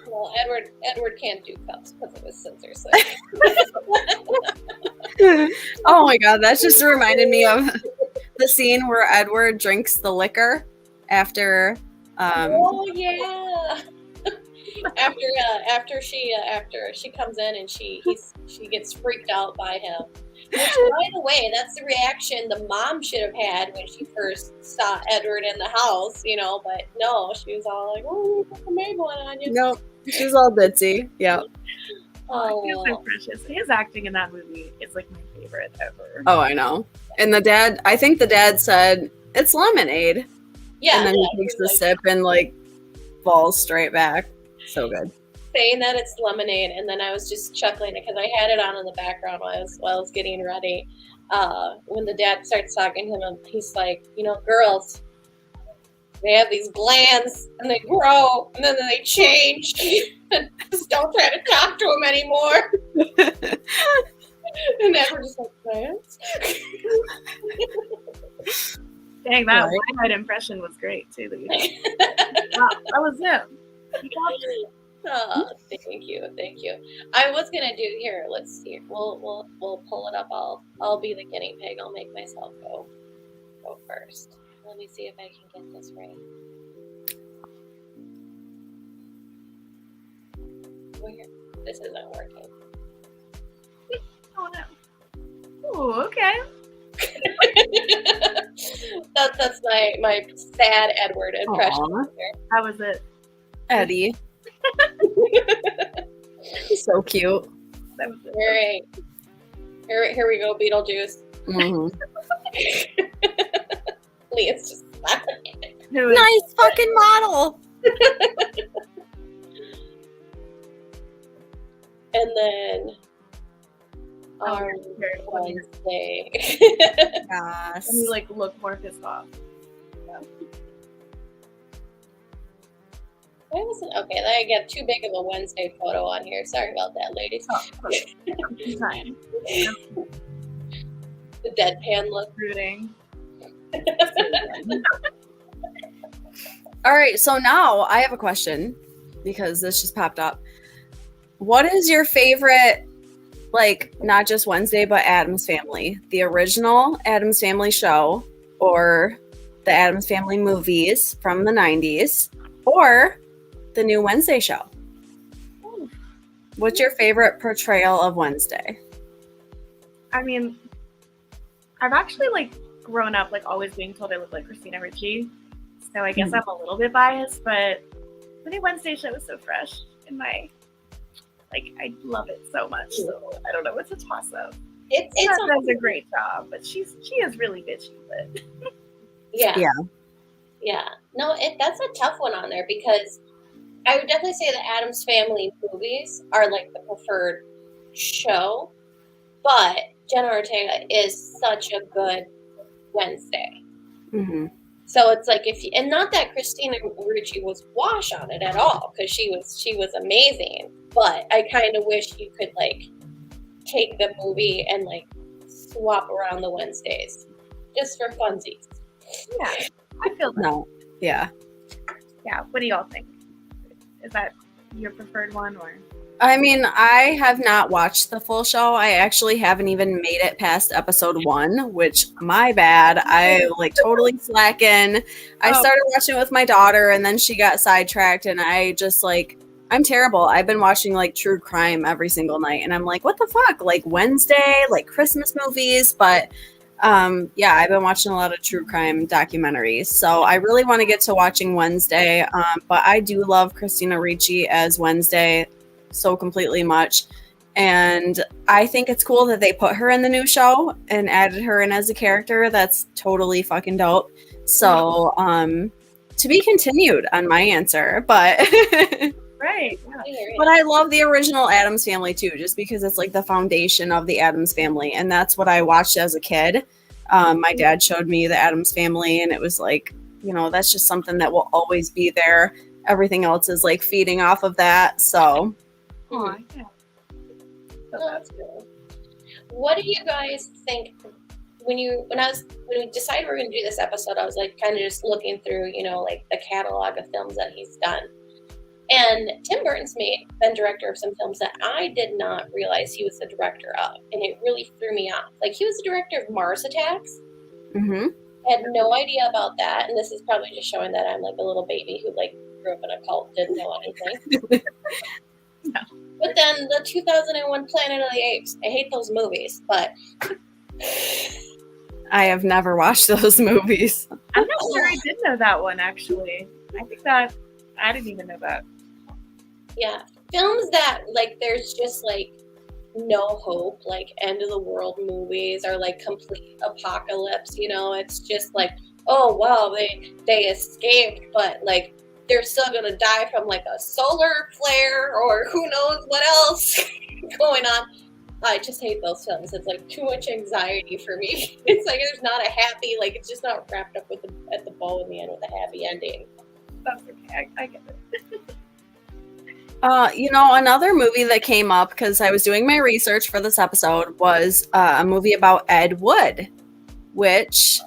Well, Edward can't do cups because of his sensors. Oh my god, that just reminded me of the scene where Edward drinks the liquor after. Oh yeah. After she comes in and she gets freaked out by him. Which, by the way, that's the reaction the mom should have had when she first saw Edward in the house, but no, she was all like, oh, you put the maid one on you. No, she's all ditzy. Yeah. Oh, he's so precious. His acting in that movie is like my favorite ever. Oh, I know. And I think the dad said, it's lemonade. Yeah. And then he takes the sip and like falls straight back. So good. Saying that it's lemonade, and then I was just chuckling because I had it on in the background while I was getting ready. When the dad starts talking to him, he's like, girls, they have these glands and they grow and then they change. Just don't try to talk to them anymore. And then we're just like, glands? Dang, that one-eyed impression was great too. Wow, that was him. Oh, thank you. I was gonna do here. Let's see. We'll pull it up. I'll be the guinea pig. I'll make myself go first. Let me see if I can get this right. This isn't working. Oh no. Oh, okay. That's my sad Edward impression. How was it? Eddie. So cute. That was it. All right. Here we go, Beetlejuice. Mm-hmm. Leah's just laughing. Nice fucking model. And then on Wednesday. Yes. And you look more pissed off. Yeah. Why wasn't okay? I got too big of a Wednesday photo on here. Sorry about that, ladies. Fine. The deadpan look. Rooting. All right, so now I have a question because this just popped up. What is your favorite, like, not just Wednesday, but Addams Family? The original Addams Family show, or the Addams Family movies from the 90s, or the new Wednesday show? What's your favorite portrayal of Wednesday? I mean, I've actually like grown up like always being told I look like Christina Ricci, so I guess I'm a little bit biased. But the new Wednesday show is so fresh in my, like, I love it so much. So I don't know, it's a toss up. It does a great job, but she is really bitchy. But yeah. No, that's a tough one on there because I would definitely say the Addams Family movies are like the preferred show, but Jenna Ortega is such a good Wednesday. Mm-hmm. So it's like and not that Christina Ricci was wash on it at all, because she was amazing. But I kind of wish you could like take the movie and like swap around the Wednesdays just for funsies. Yeah, I feel that. No, yeah. What do y'all think? Is that your preferred one, or? I mean, I have not watched the full show. I actually haven't even made it past episode 1, which, my bad. I like totally slacking. I started watching it with my daughter, and then she got sidetracked, and I just like, I'm terrible. I've been watching like true crime every single night, and I'm like, what the fuck? Like Wednesday, like Christmas movies, but I've been watching a lot of true crime documentaries, so I really want to get to watching Wednesday, but I do love Christina Ricci as Wednesday so completely much, and I think it's cool that they put her in the new show and added her in as a character. That's totally fucking dope. So to be continued on my answer, but right, but I love the original Addams Family too, just because it's like the foundation of the Addams Family, and that's what I watched as a kid. My dad showed me the Addams Family, and it was like, you know, that's just something that will always be there. Everything else is like feeding off of that. So Oh, that's good. What do you guys think when we decided we were going to do this episode? I was like kind of just looking through, you know, like the catalog of films that he's done. And Tim Burton's been director of some films that I did not realize he was the director of, and it really threw me off. Like, he was the director of Mars Attacks. Mm-hmm. I had no idea about that, and this is probably just showing that I'm like a little baby who like grew up in a cult, didn't know anything. No. But then the 2001 Planet of the Apes. I hate those movies, but I have never watched those movies. I'm not sure I did know that one, actually. I think that I didn't even know that. Yeah, films that like there's just like no hope, like end of the world movies, or like complete apocalypse. You know, it's just like, oh wow, they escaped, but like they're still gonna die from like a solar flare or who knows what else going on. I just hate those films. It's like too much anxiety for me. It's like there's not a happy, like it's just not wrapped up with at the bow in the end with a happy ending. That's okay. I get it. You know, another movie that came up because I was doing my research for this episode was a movie about Ed Wood, which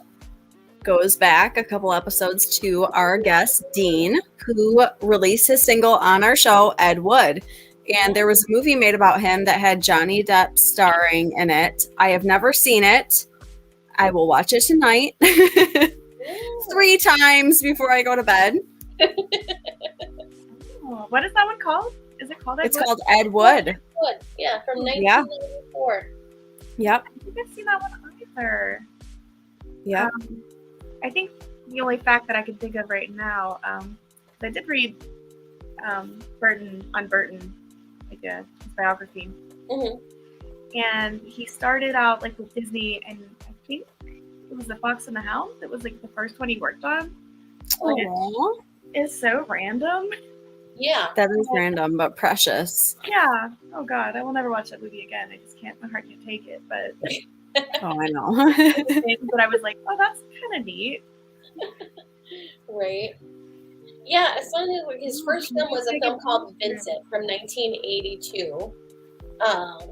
goes back a couple episodes to our guest, Dean, who released his single on our show, Ed Wood. And there was a movie made about him that had Johnny Depp starring in it. I have never seen it. I will watch it tonight 3 times before I go to bed. What is that one called? Is it called Ed Wood? It's called Ed Wood. Wood. Yeah, from 1994. Yep. I don't think I've seen that one either. Yeah. I think the only fact that I can think of right now, I did read Burton, like his biography. Mm-hmm. And he started out like with Disney, and I think it was The Fox and the Hound. It was like the first one he worked on. Aww. It's so random. Yeah. That is random, but precious. Yeah. Oh God, I will never watch that movie again. I just can't. My heart can't take it. But Oh, I know. but I was like, oh, that's kind of neat. Right. Yeah, it's funny. His first film was a film called Vincent from 1982.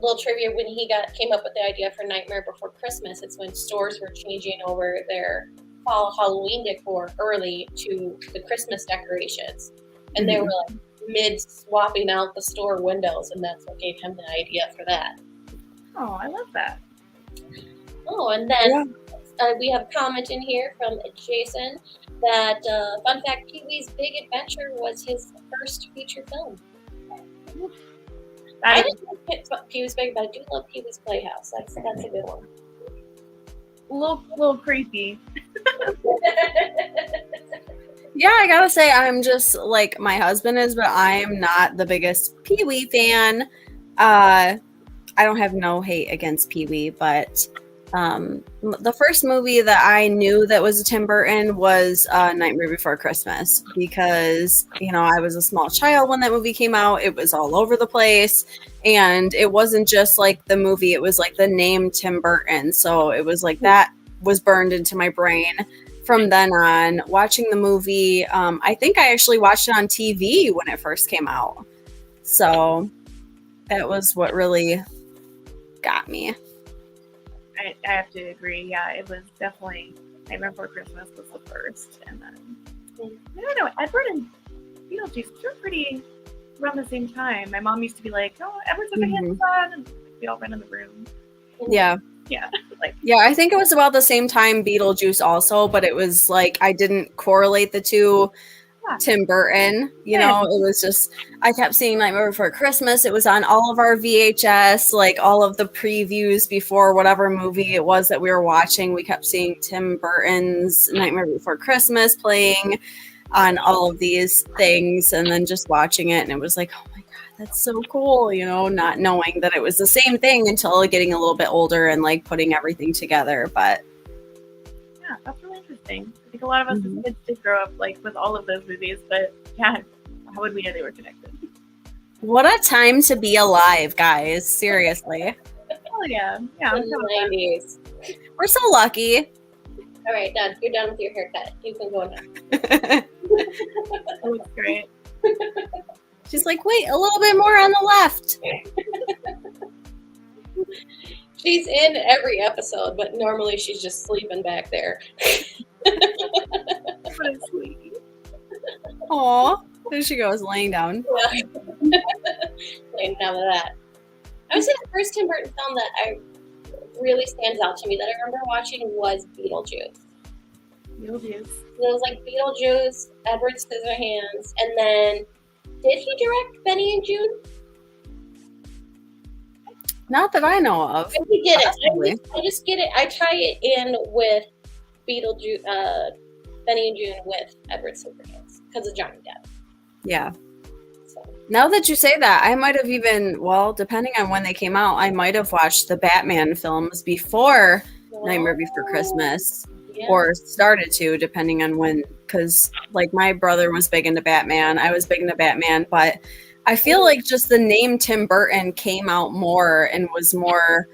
Little trivia: when he came up with the idea for Nightmare Before Christmas, it's when stores were changing over their fall Halloween decor early to the Christmas decorations, and they were like, mid-swapping out the store windows, and that's what gave him the idea for that. Oh, I love that. Oh, and then we have a comment in here from Jason that, fun fact, Pee-wee's Big Adventure was his first feature film. I didn't like Pee-wee's Big, but I do love Pee-wee's Playhouse. That's a good one. A little creepy. Yeah, I gotta say, I'm just like my husband is, but I'm not the biggest Pee-wee fan. I don't have no hate against Pee-wee, but the first movie that I knew that was a Tim Burton was Nightmare Before Christmas, because, you know, I was a small child when that movie came out. It was all over the place, and it wasn't just like the movie, it was like the name Tim Burton. So it was like that was burned into my brain. From then on, watching the movie, I think I actually watched it on TV when it first came out. So that was what really got me. I have to agree. Yeah, it was definitely Nightmare Before Christmas was the first, and then I don't know. Edward and Beetlejuice were pretty around the same time. My mom used to be like, "Oh, Edward's with a handsome son," and we all ran in the room. Yeah. Yeah. Yeah, I think it was about the same time Beetlejuice also, but it was like I didn't correlate the two. Tim Burton, you know, it was just, I kept seeing Nightmare Before Christmas. It was on all of our VHS, like all of the previews before whatever movie it was that we were watching. We kept seeing Tim Burton's Nightmare Before Christmas playing on all of these things, and then just watching it, and it was like, oh my God, that's so cool, you know, not knowing that it was the same thing until getting a little bit older and like putting everything together. But yeah, that's really interesting. I think a lot of us as kids did grow up like with all of those movies, but yeah, how would we know they were connected? What a time to be alive, guys. Seriously. Oh yeah. Yeah. In the 90s. We're so lucky. All right, done. You're done with your haircut. You can go now. That looks great. She's like, wait, a little bit more on the left. She's in every episode, but normally she's just sleeping back there. What a sweetie. Aw, there she goes, laying down. Yeah. Laying down with that. I would say the first Tim Burton film that really stands out to me that I remember watching was Beetlejuice. Beetlejuice. It was like Beetlejuice, Edward Scissorhands, and then did he direct Benny and June? Not that I know of. He did Possibly. it. I just get it. I tie it in with Beetlejuice, Benny and June with Edward Scissorhands because of Johnny Depp. Yeah. So. Now that you say that, I might have even, well, depending on when they came out, I might have watched the Batman films before Nightmare Before Christmas. Yeah. Or started to, depending on when, because like my brother was big into Batman, I was big into Batman, but I feel like just the name Tim Burton came out more and was more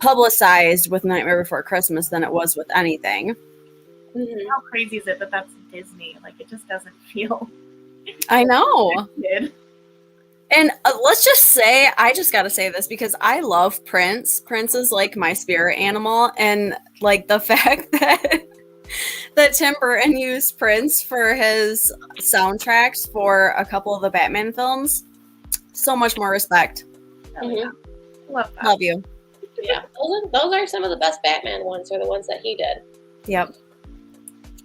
publicized with Nightmare Before Christmas than it was with anything. Mm-hmm. How crazy is it that that's Disney? Like, it just doesn't feel. I know. Good. And let's just say, I just got to say this because I love Prince. Prince is like my spirit animal. And like the fact that Tim Burton used Prince for his soundtracks for a couple of the Batman films, so much more respect. Oh, yeah. Love that. Love you. Yeah, those are some of the best Batman ones, are the ones that he did. Yep.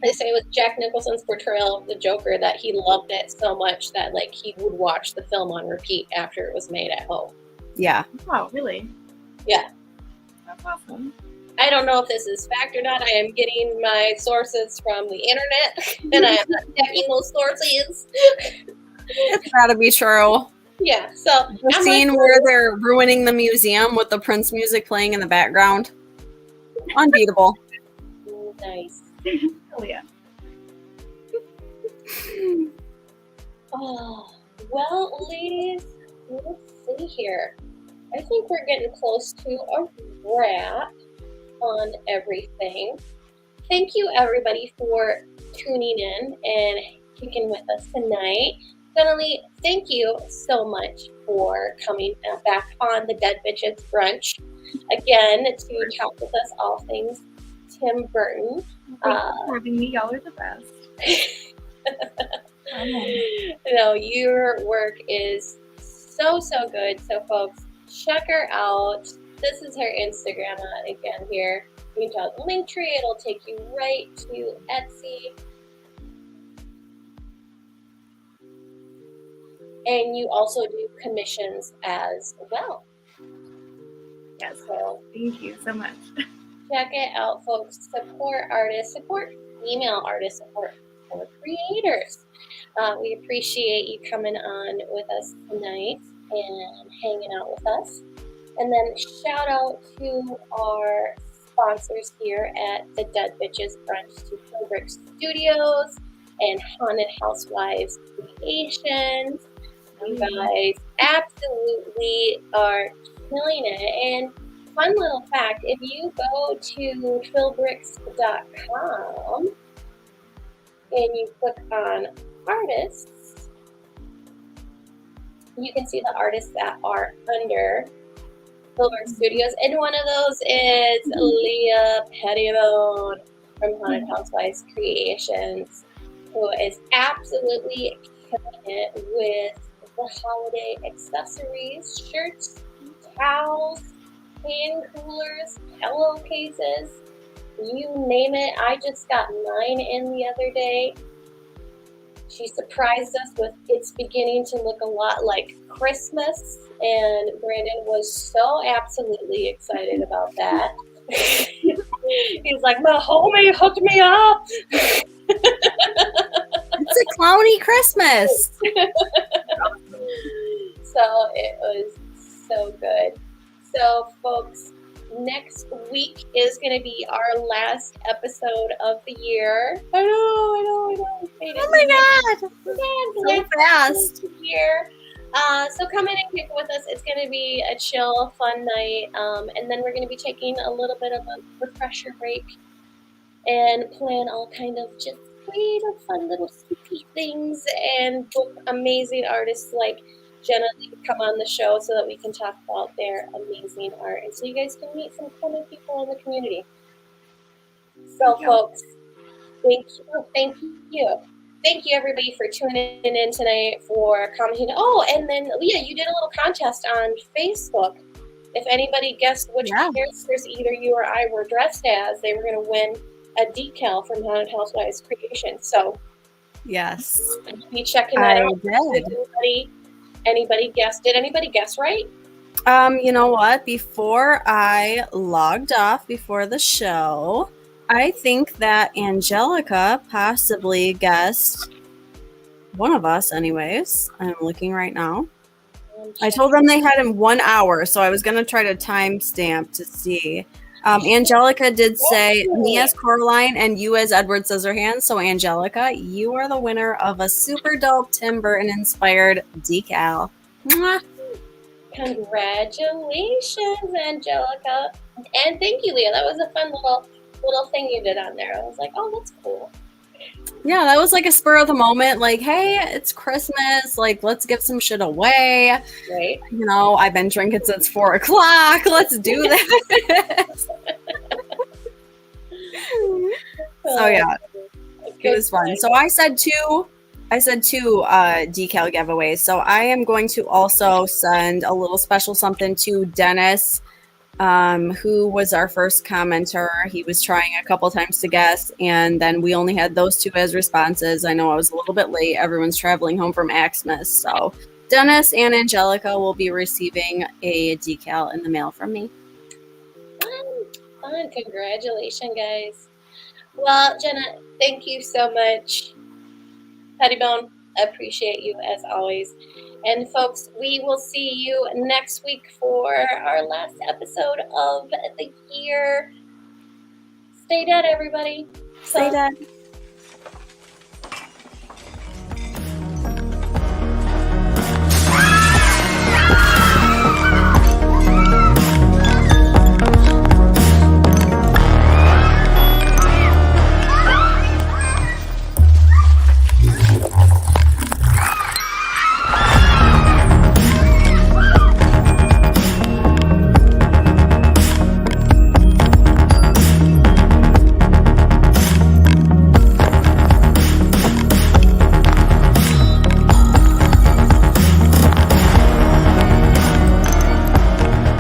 They say with Jack Nicholson's portrayal of the Joker that he loved it so much that like he would watch the film on repeat after it was made at home. Yeah. Wow, really? Yeah. That's awesome. I don't know if this is fact or not. I am getting my sources from the internet, and I am not checking those sources. It's gotta be true. Yeah, so The scene where they're ruining the museum with the Prince music playing in the background. Unbeatable. Nice. Oh, yeah. Oh, well, ladies, let's see here. I think we're getting close to a wrap on everything. Thank you, everybody, for tuning in and kicking with us tonight. Jennuhlee, thank you so much for coming back on the Dead Bitches Brunch again to talk with us all things Tim Burton. Thanks for having me. Y'all are the best. No, your work is so good. So folks, check her out. This is her Instagram again here. You can tell Linktree, it'll take you right to Etsy. And you also do commissions as well. Yes. So Thank you so much. check it out, folks. Support artists, support female artists, support our creators. We appreciate you coming on with us tonight and hanging out with us. And then shout out to our sponsors here at the Dead Bitches Brunch to Philbrick Studios and Haunted Housewives Creations. You guys absolutely are killing it. And fun little fact, if you go to philbricks.com and you click on artists, you can see the artists that are under Philbrick Studios, and one of those is Leah Pettibone from Haunted Housewives Creations, who is absolutely killing it with the holiday accessories, shirts, towels, hand coolers, pillowcases, you name it. I just got mine in the other day. She surprised us with it's beginning to look a lot like Christmas, and Brandon was so absolutely excited about that. He's like, my homie hooked me up. It's a clowny Christmas. So it was so good. So folks, next week is going to be our last episode of the year. I know. Oh my God. So fast. Year. So come in and kick with us. It's going to be a chill, fun night. And then we're going to be taking a little bit of a refresher break and plan all kind of just creative, fun little spooky things and book amazing artists like Jennuhlee to come on the show so that we can talk about their amazing art and so you guys can meet some cool people in the community. So folks, thank you everybody for tuning in tonight, for commenting. Oh, and then Leah, you did a little contest on Facebook. If anybody guessed which characters either you or I were dressed as, they were going to win a decal from Haunted Housewives Creation. So yes, be checking that out. Did. Anybody guess? Did anybody guess right? You know what? Before I logged off before the show, I think that Angelica possibly guessed one of us anyways. I'm looking right now. I told them they had in 1 hour, so I was going to try to timestamp to see. Angelica did say me as Coraline and you as Edward Scissorhands. So Angelica, you are the winner of a super dope Tim Burton inspired decal. Mwah. Congratulations, Angelica. And thank you, Leah. That was a fun little thing you did on there. I was like, oh, that's cool. Yeah, that was like a spur of the moment, like, hey, it's Christmas, like, let's give some shit away. Right. You know, I've been drinking since 4 o'clock. Let's do this. So yeah, it was fun. So I said two decal giveaways. So I am going to also send a little special something to Dennis, who was our first commenter. He was trying a couple times to guess, and then we only had those two as responses. I know I was a little bit late. Everyone's traveling home from Xmas. So Dennis and Angelica will be receiving a decal in the mail from me. Fun. Congratulations, guys. Well, Jenna, thank you so much. Pettibone, appreciate you as always. And folks, we will see you next week for our last episode of the year. Stay dead, everybody. Stay dead.